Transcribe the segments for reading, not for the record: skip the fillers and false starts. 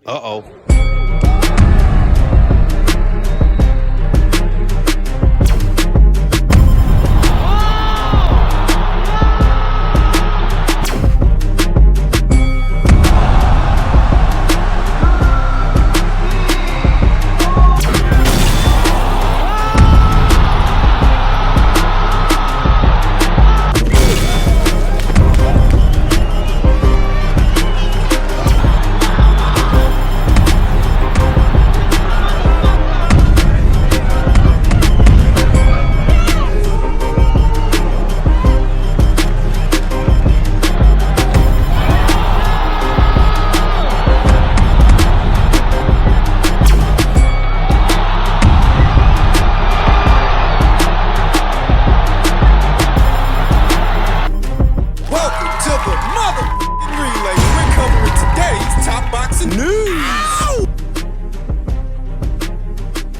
Uh-oh.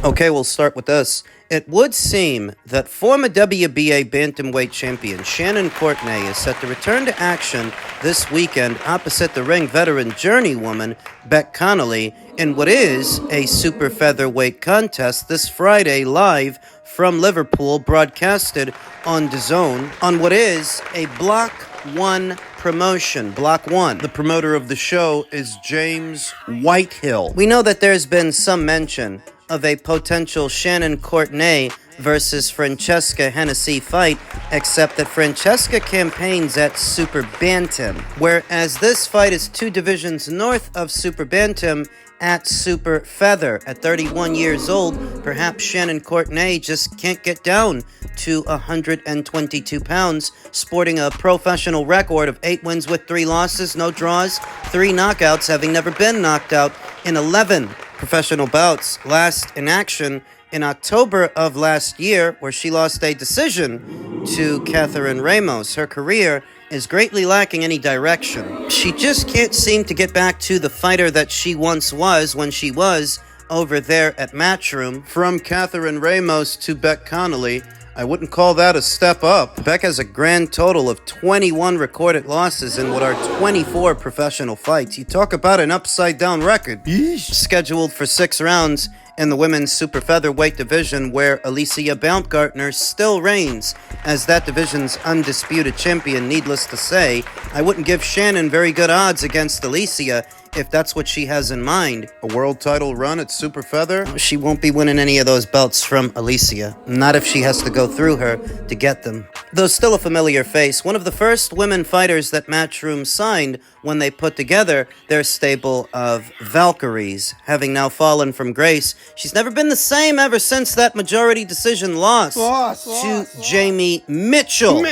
Okay, we'll start with this. It would seem that former WBA bantamweight champion Shannon Courtenay is set to return to action this weekend opposite the ring veteran journeywoman Connolly in what is a super featherweight contest this Friday live from Liverpool, broadcasted on DAZN on what is a Block 1 promotion. Block 1. The promoter of the show is James Whitehill. We know that there's been some mention of a potential Shannon Courtenay versus Francesca Hennessy fight, except that Francesca campaigns at Super Bantam, whereas this fight is 2 divisions north of Super Bantam at Super Feather. At 31 years old, perhaps Shannon Courtenay just can't get down to 122 pounds, sporting a professional record of 8 wins with 3 losses, no draws, 3 knockouts, having never been knocked out in 11 professional bouts, last in action in October of last year, where she lost a decision to Catherine Ramos. Her career is greatly lacking any direction. She just can't seem to get back to the fighter that she once was when she was over there at Matchroom. From Catherine Ramos to Connolly, I wouldn't call that a step up. Beck has a grand total of 21 recorded losses in what are 24 professional fights. You talk about an upside-down record. Yeesh. Scheduled for 6 rounds in the women's super featherweight division, where Alicia Baumgartner still reigns as that division's undisputed champion. Needless to say, I wouldn't give Shannon very good odds against Alicia if that's what she has in mind. A world title run at Super Feather? She won't be winning any of those belts from Alicia. Not if she has to go through her to get them. Though still a familiar face, one of the first women fighters that Matchroom signed when they put together their stable of Valkyries. Having now fallen from grace, she's never been the same ever since that majority decision loss to Jamie Mitchell.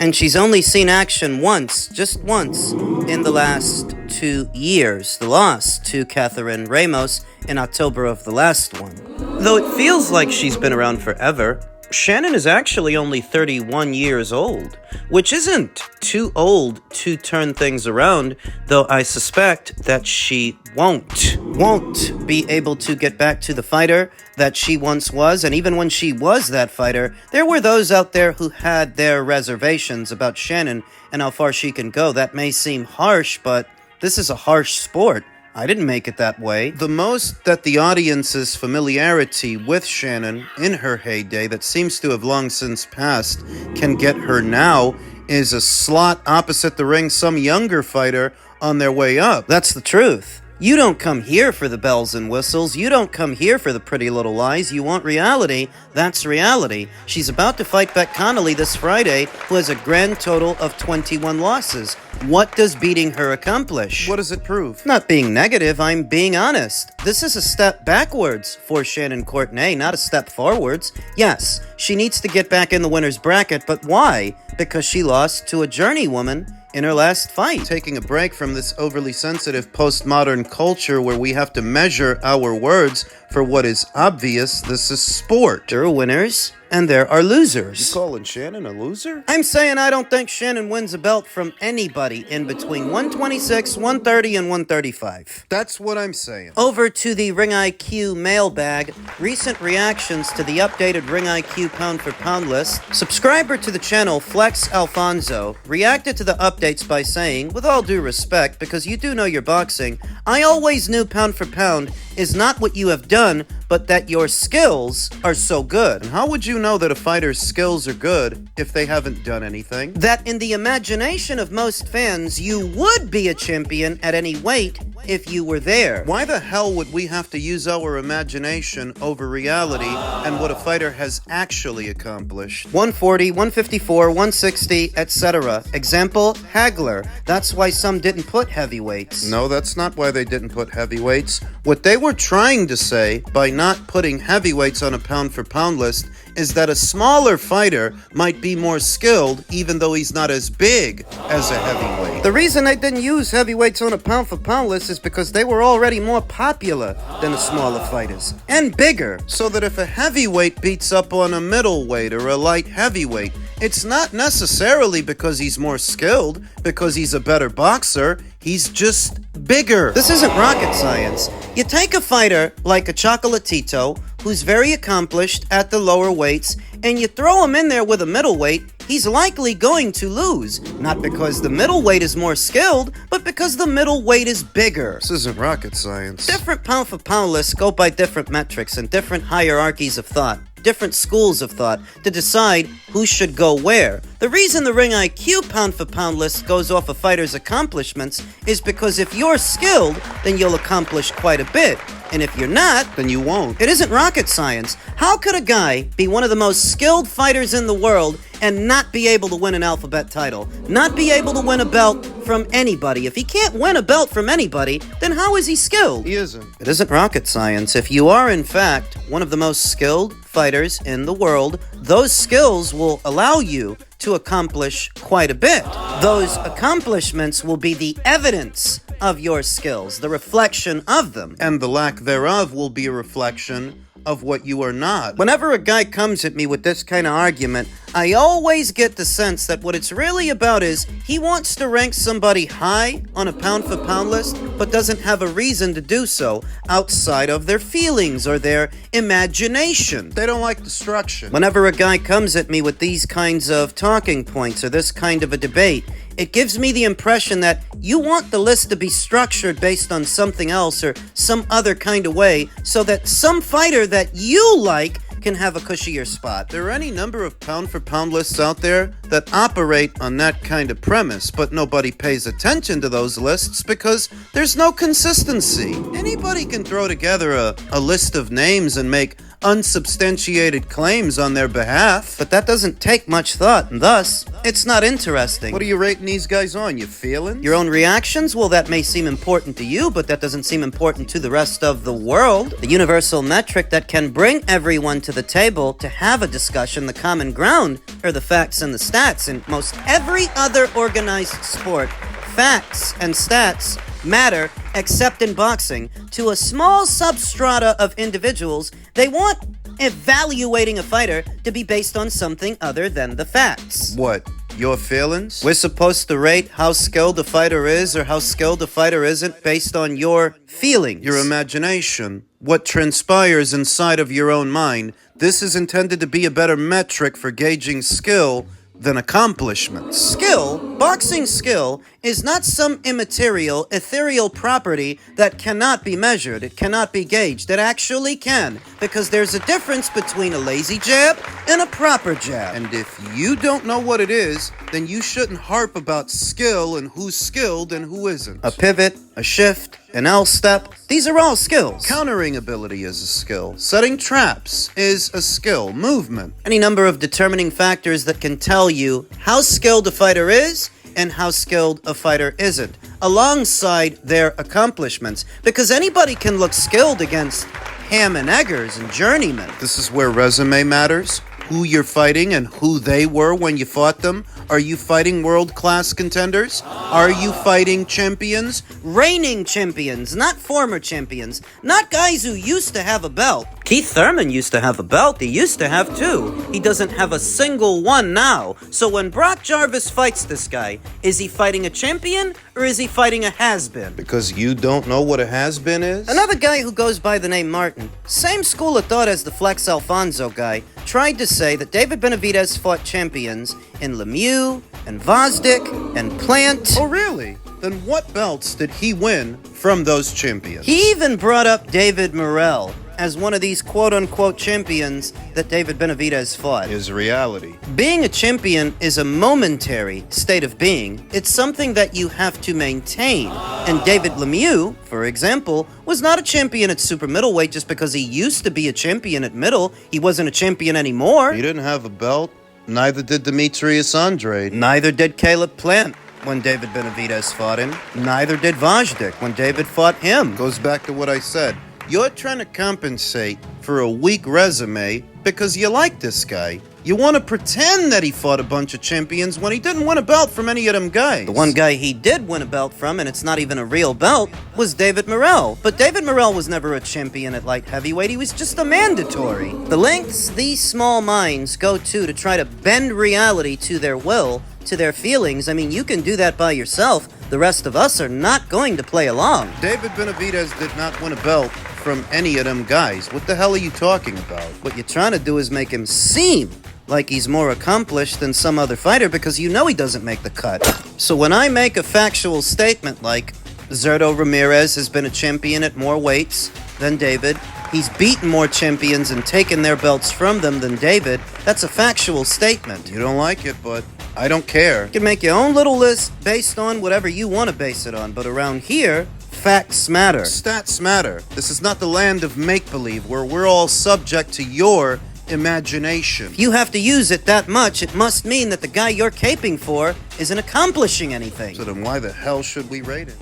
And she's only seen action once, just once, in the last 2 years. The loss to Catherine Ramos in October of the last one. Though it feels like she's been around forever, Shannon is actually only 31 years old, which isn't too old to turn things around, though I suspect that she won't be able to get back to the fighter that she once was. And even when she was that fighter, there were those out there who had their reservations about Shannon and how far she can go. That may seem harsh, but this is a harsh sport. I didn't make it that way. The most that the audience's familiarity with Shannon in her heyday, that seems to have long since passed, can get her now is a slot opposite the ring, some younger fighter on their way up. That's the truth. You don't come here for the bells and whistles. You don't come here for the pretty little lies. You want reality. That's reality. She's about to fight Connolly this Friday, who has a grand total of 21 losses. What does beating her accomplish? What does it prove? Not being negative, I'm being honest. This is a step backwards for Shannon Courtenay, not a step forwards. Yes, she needs to get back in the winner's bracket, but why? Because she lost to a journeywoman in her last fight. Taking a break from this overly sensitive postmodern culture where we have to measure our words For what is obvious, this is sport. There are winners and there are losers. You calling Shannon a loser? I'm saying I don't think Shannon wins a belt from anybody in between 126, 130, and 135. That's what I'm saying. Over to the Ring IQ mailbag. Recent reactions to the updated Ring IQ pound-for-pound list. Subscriber to the channel, Flex Alfonso, reacted to the updates by saying, with all due respect, because you do know your boxing, I always knew pound-for-pound is not what you have done, but that your skills are so good. And how would you know that a fighter's skills are good if they haven't done anything? That in the imagination of most fans, you would be a champion at any weight if you were there. Why the hell would we have to use our imagination over reality and what a fighter has actually accomplished? 140, 154, 160, etc. Example, Hagler. That's why some didn't put heavyweights. No, that's not why they didn't put heavyweights. What they were trying to say by not putting heavyweights on a pound-for-pound list is that a smaller fighter might be more skilled even though he's not as big as a heavyweight. The reason they didn't use heavyweights on a pound-for-pound list is because they were already more popular than the smaller fighters, and bigger. So that if a heavyweight beats up on a middleweight or a light heavyweight, it's not necessarily because he's more skilled, because he's a better boxer, he's just bigger. This isn't rocket science. You take a fighter like a Chocolatito, who's very accomplished at the lower weights, and you throw him in there with a middleweight, he's likely going to lose. Not because the middleweight is more skilled, but because the middleweight is bigger. This isn't rocket science. Different pound-for-pound lists go by different metrics and different hierarchies of thought, different schools of thought, to decide who should go where. The reason the Ring IQ pound-for-pound list goes off a fighter's accomplishments is because if you're skilled, then you'll accomplish quite a bit. And if you're not, then you won't. It isn't rocket science. How could a guy be one of the most skilled fighters in the world and not be able to win an alphabet title? Not be able to win a belt from anybody? If he can't win a belt from anybody, then how is he skilled? He isn't. It isn't rocket science. If you are, in fact, one of the most skilled fighters in the world, those skills will allow you to accomplish quite a bit. Those accomplishments will be the evidence of your skills, the reflection of them. And the lack thereof will be a reflection of what you are not. Whenever a guy comes at me with this kind of argument, I always get the sense that what it's really about is he wants to rank somebody high on a pound-for-pound list, but doesn't have a reason to do so outside of their feelings or their imagination. They don't like destruction. Whenever a guy comes at me with these kinds of talking points or this kind of a debate, it gives me the impression that you want the list to be structured based on something else or some other kind of way so that some fighter that you like can have a cushier spot. There are any number of pound-for-pound lists out there that operate on that kind of premise, but nobody pays attention to those lists because there's no consistency. Anybody can throw together a list of names and make unsubstantiated claims on their behalf. But that doesn't take much thought, and thus, it's not interesting. What are you rating these guys on? Your feelings? Your own reactions? Well, that may seem important to you, but that doesn't seem important to the rest of the world. The universal metric that can bring everyone to the table to have a discussion, the common ground, are the facts and the stats. In most every other organized sport, facts and stats matter, except in boxing. To a small substrata of individuals, they want evaluating a fighter to be based on something other than the facts. What? Your feelings? We're supposed to rate how skilled a fighter is or how skilled a fighter isn't based on your feelings. Your imagination. What transpires inside of your own mind. This is intended to be a better metric for gauging skill than accomplishments. Skill, boxing skill, is not some immaterial, ethereal property that cannot be measured. It cannot be gauged. It actually can, because there's a difference between a lazy jab and a proper jab. And if you don't know what it is, then you shouldn't harp about skill and who's skilled and who isn't. A pivot, a shift, an L-step, these are all skills. Countering ability is a skill. Setting traps is a skill. Movement. Any number of determining factors that can tell you how skilled a fighter is and how skilled a fighter isn't, alongside their accomplishments. Because anybody can look skilled against ham and eggers and journeymen. This is where resume matters. who you're fighting and who they were when you fought them? Are you fighting world-class contenders? Are you fighting champions? Reigning champions, not former champions, not guys who used to have a belt. Keith Thurman used to have a belt. He used to have two. He doesn't have a single one now. So when Brock Jarvis fights this guy, is he fighting a champion or is he fighting a has-been? Because you don't know what a has-been is? Another guy who goes by the name Martin, same school of thought as the Flex Alfonso guy, tried to say that David Benavidez fought champions in Lemieux and Vosdick and Plant. Oh, really? Then what belts did he win from those champions? He even brought up David Morrell as one of these quote-unquote champions that David Benavidez fought. Is reality. Being a champion is a momentary state of being. It's something that you have to maintain. And David Lemieux, for example, was not a champion at super middleweight just because he used to be a champion at middle. He wasn't a champion anymore. He didn't have a belt. Neither did Demetrius Andrade. Neither did Caleb Plant when David Benavidez fought him. Neither did Vosdick when David fought him. Goes back to what I said. You're trying to compensate for a weak resume because you like this guy. You want to pretend that he fought a bunch of champions when he didn't win a belt from any of them guys. The one guy he did win a belt from, and it's not even a real belt, was David Morrell. But David Morrell was never a champion at light heavyweight. He was just a mandatory. The lengths these small minds go to try to bend reality to their will, to their feelings, I mean, you can do that by yourself. The rest of us are not going to play along. David Benavidez did not win a belt from any of them guys. What the hell are you talking about? What you're trying to do is make him seem like he's more accomplished than some other fighter because you know he doesn't make the cut. So when I make a factual statement like Zerto Ramirez has been a champion at more weights than David, he's beaten more champions and taken their belts from them than David, that's a factual statement. You don't like it, but I don't care. You can make your own little list based on whatever you want to base it on, but around here, facts matter. Stats matter. This is not the land of make-believe where we're all subject to your imagination. If you have to use it that much, it must mean that the guy you're caping for isn't accomplishing anything. So then why the hell should we rate it?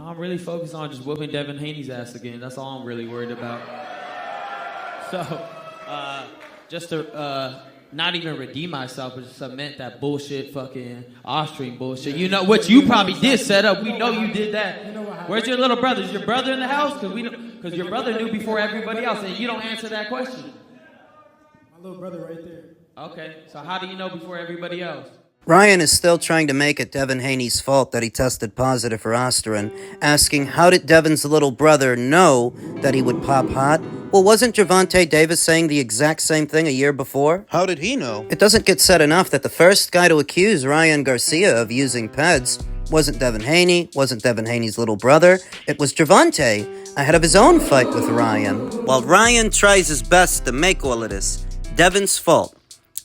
I'm really focused on just whooping Devin Haney's ass again. That's all I'm really worried about. So, just to not even redeem myself, but just cement that bullshit fucking Austrian bullshit. You know, what you probably did set up. We know you did that. Where's your little brother? Is your brother in the house? Because your brother knew before everybody else, and you don't answer that question. My little brother right there. Okay, so how do you know before everybody else? Ryan is still trying to make it Devin Haney's fault that he tested positive for Osterin, asking how did Devin's little brother know that he would pop hot? Well, wasn't Gervonta Davis saying the exact same thing a year before? How did he know? It doesn't get said enough that the first guy to accuse Ryan Garcia of using PEDs wasn't Devin Haney, wasn't Devin Haney's little brother. It was Gervonta ahead of his own fight with Ryan. While Ryan tries his best to make all of this Devin's fault,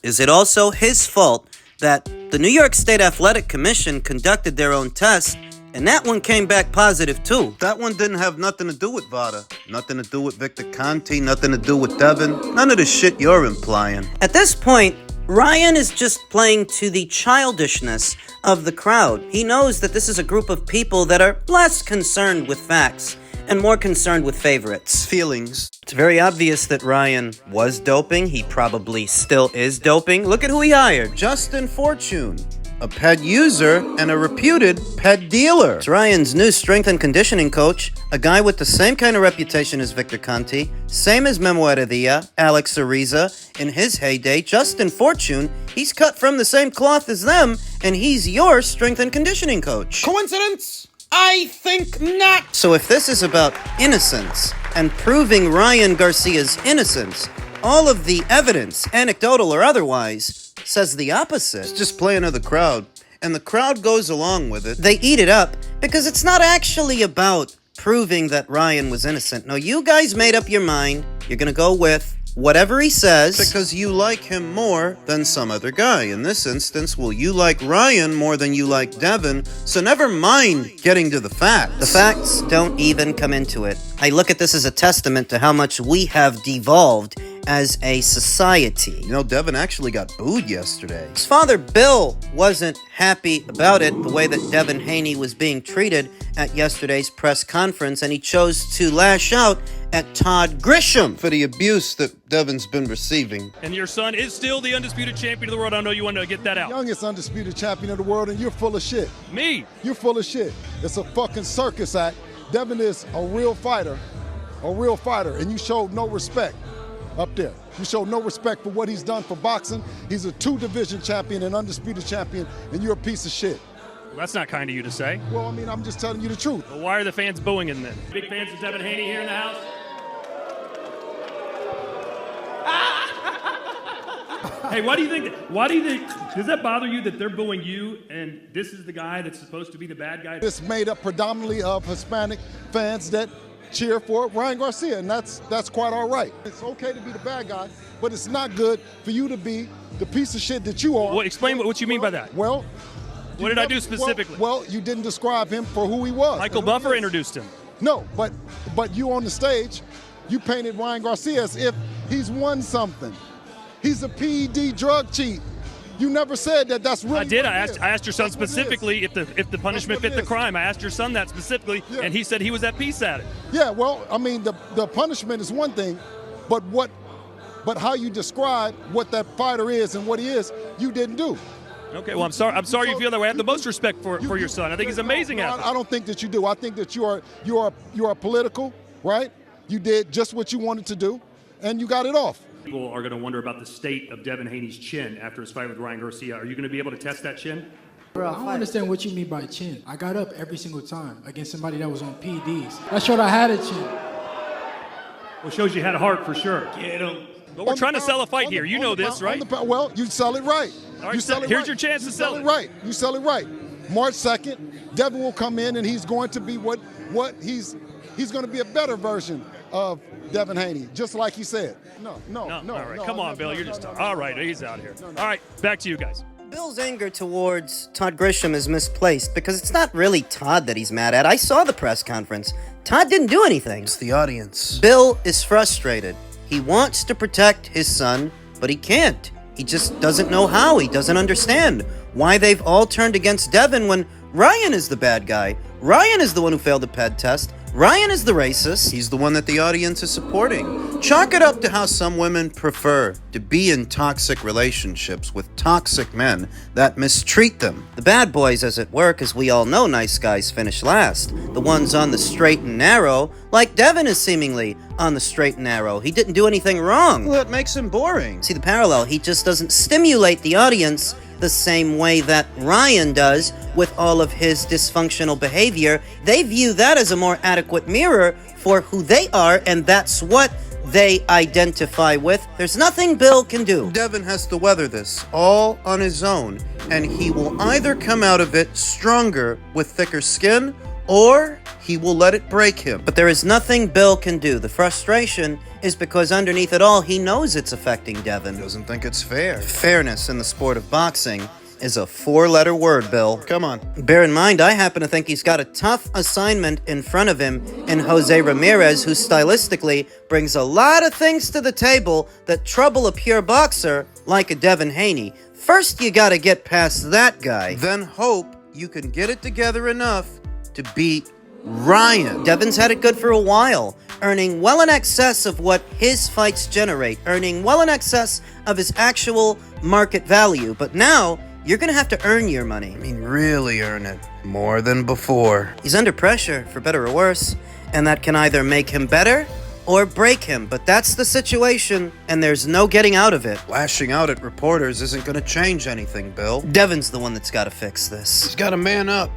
is it also his fault that the New York State Athletic Commission conducted their own test, and that one came back positive too? That one didn't have nothing to do with Vada. Nothing to do with Victor Conti, nothing to do with Devin. None of the shit you're implying. At this point, Ryan is just playing to the childishness of the crowd. He knows that this is a group of people that are less concerned with facts and more concerned with favorites. Feelings. It's very obvious that Ryan was doping. He probably still is doping. Look at who he hired. Justin Fortune, a PED user and a reputed PED dealer. It's Ryan's new strength and conditioning coach, a guy with the same kind of reputation as Victor Conti, same as Memo Heredia, Alex Ariza. In his heyday, Justin Fortune, he's cut from the same cloth as them, and he's your strength and conditioning coach. Coincidence? I think not. So if this is about innocence and proving Ryan Garcia's innocence, all of the evidence, anecdotal or otherwise, says the opposite. It's just playing to the crowd, and the crowd goes along with it. They eat it up because it's not actually about proving that Ryan was innocent. No, you guys made up your mind. You're going to go with whatever he says. Because you like him more than some other guy. In this instance, well, you like Ryan more than you like Devin, so never mind getting to the facts. The facts don't even come into it. I look at this as a testament to how much we have devolved as a society. You know, Devin actually got booed yesterday. His father, Bill, wasn't happy about it, the way that Devin Haney was being treated at yesterday's press conference, and he chose to lash out at Todd Grisham For the abuse that Devin's been receiving. And your son is still the undisputed champion of the world. I know you want to get that out. Youngest undisputed champion of the world, and you're full of shit. Me? You're full of shit. It's a fucking circus act. Devin is a real fighter, and you showed no respect up there. You showed no respect for what he's done for boxing. He's a 2-division champion and undisputed champion, and you're a piece of shit. Well, that's not kind of you to say. Well, I mean, I'm just telling you the truth. Well, why are the fans booing him then? Big fans of Devin Haney here in the house? Hey, why do you think, does that bother you that they're booing you and this is the guy that's supposed to be the bad guy? It's made up predominantly of Hispanic fans that cheer for Ryan Garcia, and that's quite all right. It's okay to be the bad guy, but it's not good for you to be the piece of shit that you are. Well, explain what you mean by that. Well, what did I do specifically? Well, you didn't describe him for who he was. Michael Buffer introduced him. No, but you on the stage, you painted Ryan Garcia as if he's won something. He's a PED drug cheat. You never said that that's really I did. what I it is. asked your son That's what it is. specifically if the punishment That's fit what the it is. crime. I asked your son that specifically, Yeah. and he said he was at peace at it. Yeah, well, I mean, the punishment is one thing, but how you describe what that fighter is and what he is, you didn't do. Okay, well, I'm sorry you feel that way. I have the most respect for your son. I think he's an amazing No, athlete. I don't think that you do. I think that you are political, right? You did just what you wanted to do, and you got it off. People are going to wonder about the state of Devin Haney's chin after his fight with Ryan Garcia. Are you going to be able to test that chin? Bro, I don't understand what you mean by chin. I got up every single time against somebody that was on PEDs. That showed I had a chin. Well, shows you had a heart for sure. Get him. But we're trying to sell a fight here. You know this, right? Well, you sell it right. All right, You sell it here's right. your chance to You sell it. right. You sell it right. March 2nd, Devin will come in and he's going to be what he's going to be a better version of Devin Haney, just like he said. No. All right, no, come on, no, Bill. no, You're no, just no, all right. He's out here. All right, back to you guys. Bill's anger towards Todd Grisham is misplaced because it's not really Todd that he's mad at. I saw the press conference. Todd didn't do anything. It's the audience. Bill is frustrated. He wants to protect his son, but he can't. He just doesn't know how. He doesn't understand why they've all turned against Devin when Ryan is the bad guy. Ryan is the one who failed the ped test. Ryan is the racist. He's the one that the audience is supporting. Chalk it up to how some women prefer to be in toxic relationships with toxic men that mistreat them. The bad boys, as it were, because we all know nice guys finish last. The ones on the straight and narrow, like Devin is seemingly on the straight and narrow. He didn't do anything wrong. Well, that makes him boring. See the parallel? He just doesn't stimulate the audience the same way that Ryan does with all of his dysfunctional behavior. They view that as a more adequate mirror for who they are, and that's what they identify with. There's nothing Bill can do. Devin has to weather this all on his own, and he will either come out of it stronger with thicker skin, or he will let it break him. But there is nothing Bill can do. The frustration is because underneath it all, he knows it's affecting Devin. Doesn't think it's fair. Fairness in the sport of boxing is a 4-letter word, Bill. Come on. Bear in mind, I happen to think he's got a tough assignment in front of him in Jose Ramirez, who stylistically brings a lot of things to the table that trouble a pure boxer like a Devin Haney. First, you gotta get past that guy. Then hope you can get it together enough to beat Ryan. Devin's had it good for a while, earning well in excess of what his fights generate, earning well in excess of his actual market value. But now, you're gonna have to earn your money. I mean, really earn it. More than before. He's under pressure, for better or worse, and that can either make him better or break him. But that's the situation, and there's no getting out of it. Lashing out at reporters isn't going to change anything, Bill. Devin's the one that's gotta fix this. He's got to man up.